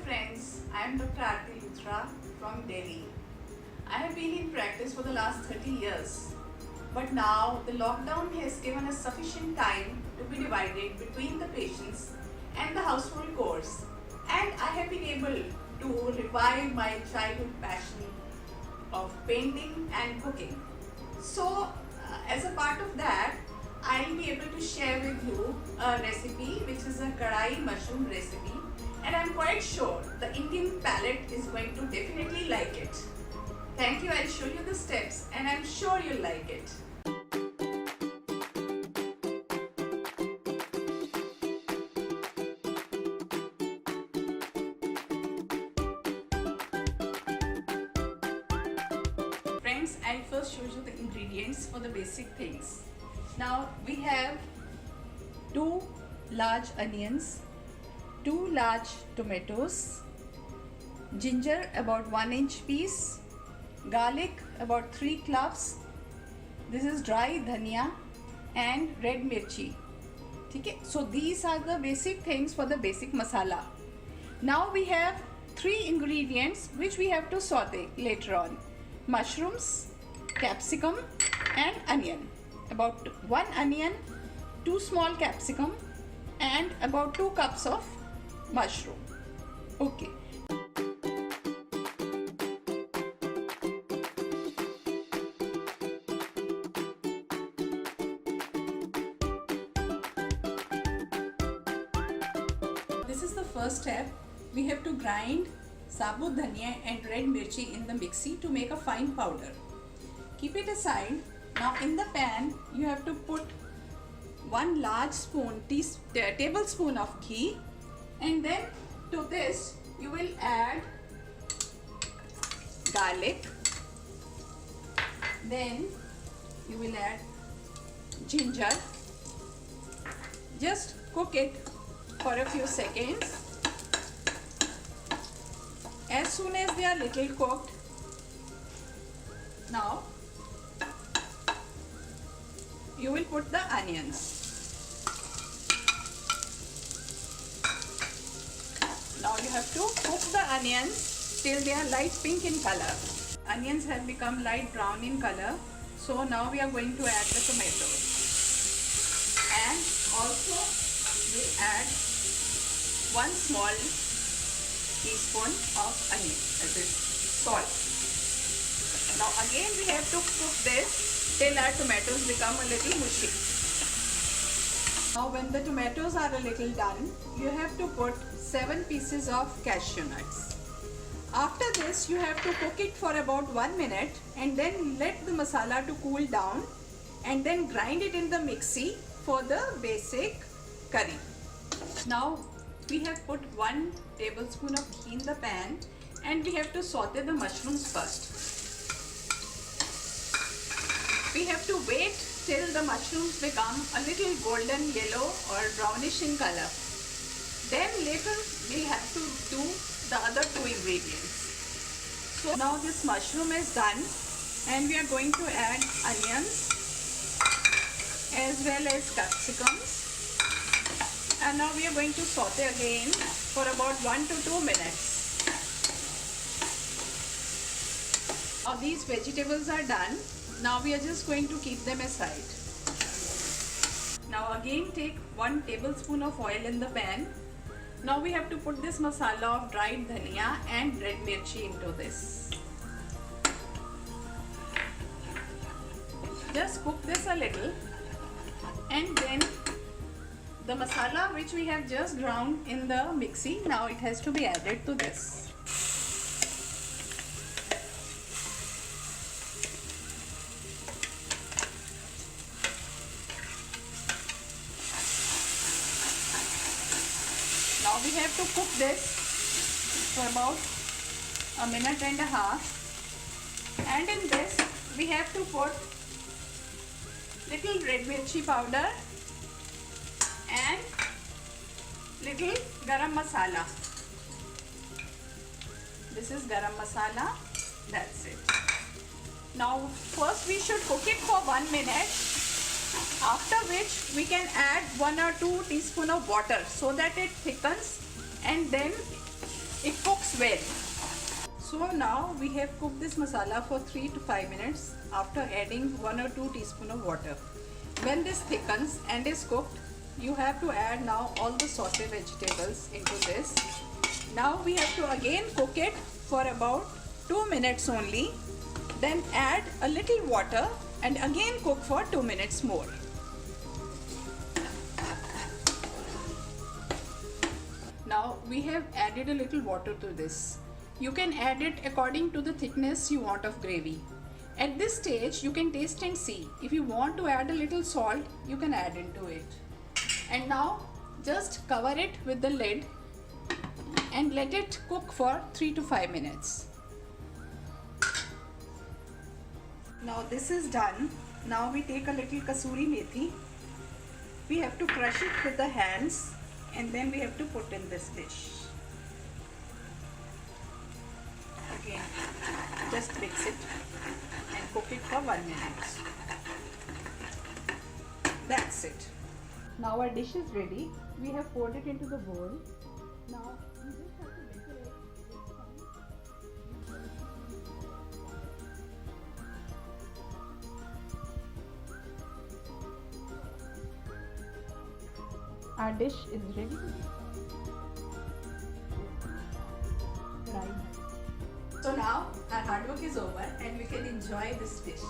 friends, I am Dr. Aarti Luthra from Delhi. I have been in practice for the last 30 years, but now the lockdown has given us sufficient time to be divided between the patients and the household chores, and I have been able to revive my childhood passion of painting and cooking. So, as a part of that, I'll be able to share with you a recipe which is a kadai mushroom recipe, and I'm quite sure the Indian palate is going to definitely like it. Thank you. I'll show you the steps and I'm sure you'll like it. Friends, I'll first show you the ingredients for the basic things. Now we have 2 large onions, 2 large tomatoes, ginger about 1-inch piece, garlic about 3 cloves, this is dry dhania and red mirchi. Okay, so these are the basic things for the basic masala. Now we have 3 ingredients which we have to saute later on: mushrooms, capsicum and onion. About 1 onion, 2 small capsicum and about 2 cups of mushroom. Okay. This is the first step. We have to grind sabut dhania and red mirchi in the mixie to make a fine powder. Keep it aside. Now in the pan you have to put 1 large tablespoon of ghee, and then to this you will add garlic, then you will add ginger. Just cook it for a few seconds. As soon as they are little cooked, now you will put the onions. Now you have to cook the onions till they are light pink in color. Onions have become light brown in color, so now we are going to add the tomatoes, and also we add 1 small teaspoon of onion, that is salt. Now again we have to cook this till our tomatoes become a little mushy. Now when the tomatoes are a little done, you have to put 7 pieces of cashew nuts. After this you have to cook it for about 1 minute and then let the masala to cool down, and then grind it in the mixie for the basic curry. Now we have put 1 tablespoon of ghee in the pan, and we have to saute the mushrooms first. We have to wait till the mushrooms become a little golden yellow or brownish in color. Then later we'll have to do the other 2 ingredients. So now this mushroom is done, and we are going to add onions as well as capsicums. And now we are going to saute again for about 1 to 2 minutes. Now these vegetables are done. Now we are just going to keep them aside. Now again take 1 tablespoon of oil in the pan. Now we have to put this masala of dried dhania and red mirchi into this. Just cook this a little, and then the masala which we have just ground in the mixie, now it has to be added to this. Now we have to cook this for about 1.5 minutes, and in this we have to put little red mirchi powder and little garam masala. This is garam masala. That's it. Now first we should cook it for 1 minute, after which we can add 1 or 2 teaspoons of water so that it thickens, and then it cooks well. So now we have cooked this masala for 3 to 5 minutes after adding 1 or 2 teaspoons of water. When this thickens and is cooked, you have to add now all the sauté vegetables into this. Now we have to again cook it for about 2 minutes only. Then add a little water and again cook for 2 minutes more. Now we have added a little water to this. You can add it according to the thickness you want of gravy. At this stage you can taste and see. If you want to add a little salt, you can add into it. And now just cover it with the lid and let it cook for 3 to 5 minutes. Now this is done. Now we take a little kasuri methi. We have to crush it with the hands and then we have to put in this dish. Again, just mix it and cook it for 1 minute. That's it. Now our dish is ready. We have poured it into the bowl. Now we just have to decorate with some. Our dish is ready. So now our hard work is over and we can enjoy this dish.